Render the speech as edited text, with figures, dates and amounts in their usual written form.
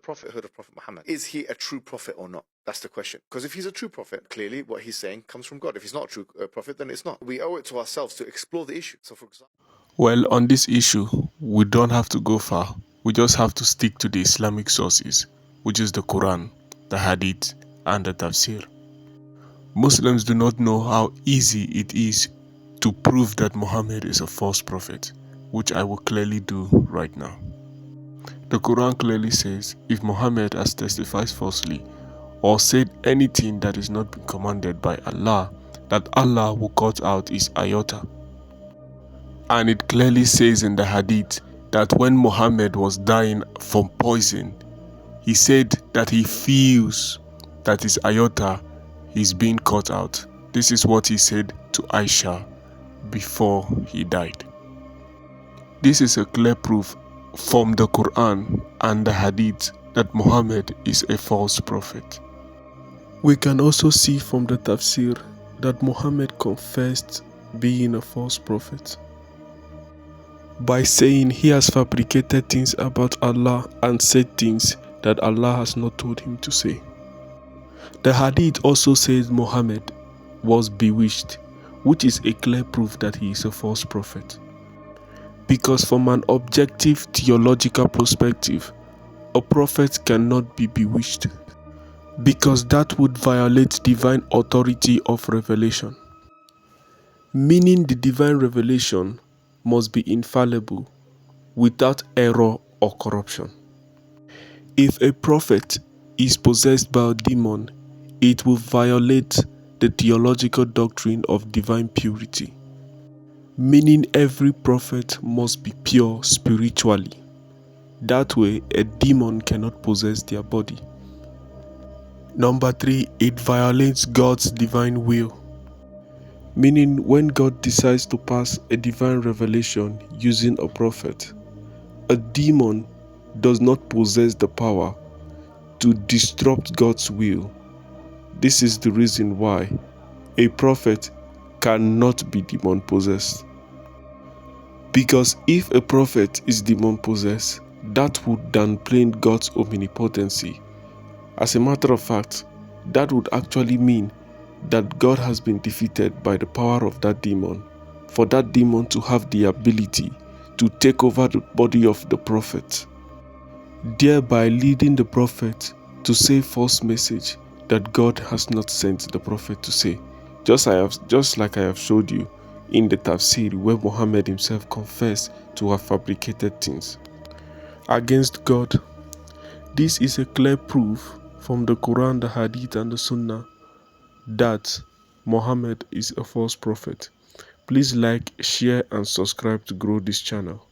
prophethood of Prophet Muhammad. Is he a true prophet or not? That's the question. Because if he's a true prophet, clearly what he's saying comes from God. If he's not a true prophet, then it's not. We owe it to ourselves to explore the issue. So for example, well, on this issue, we don't have to go far. We just have to stick to the Islamic sources, which is the Quran, the hadith, and the tafsir. Muslims do not know how easy it is to prove that Muhammad is a false prophet, which I will clearly do right now. The Quran clearly says, if Muhammad has testified falsely or said anything that is not been commanded by Allah, that Allah will cut out his iota. And it clearly says in the hadith that when Muhammad was dying from poison, he said that he feels that his iota is being cut out. This is what he said to Aisha before he died. This is a clear proof from the Quran and the hadith that Muhammad is a false prophet. We can also see from the tafsir that Muhammad confessed being a false prophet by saying he has fabricated things about Allah and said things that Allah has not told him to say. The hadith also says Muhammad was bewitched, which is a clear proof that he is a false prophet. Because from an objective theological perspective, a prophet cannot be bewitched, because that would violate divine authority of revelation. Meaning the divine revelation must be infallible, without error or corruption. If a prophet is possessed by a demon, it will violate the theological doctrine of divine purity. Meaning every prophet must be pure spiritually. That way, a demon cannot possess their body. Number 3, it violates God's divine will. Meaning when God decides to pass a divine revelation using a prophet, a demon does not possess the power to disrupt God's will. This is the reason why a prophet cannot be demon possessed. Because if a prophet is demon possessed, that would downplay God's omnipotency. As a matter of fact, that would actually mean that God has been defeated by the power of that demon, for that demon to have the ability to take over the body of the prophet, thereby leading the prophet to say false message that God has not sent the prophet to say, just like I have showed you in the tafsir, where Muhammad himself confessed to have fabricated things against God. This is a clear proof from the Quran, the hadith, and the Sunnah that Muhammad is a false prophet. Please like, share, and subscribe to grow this channel.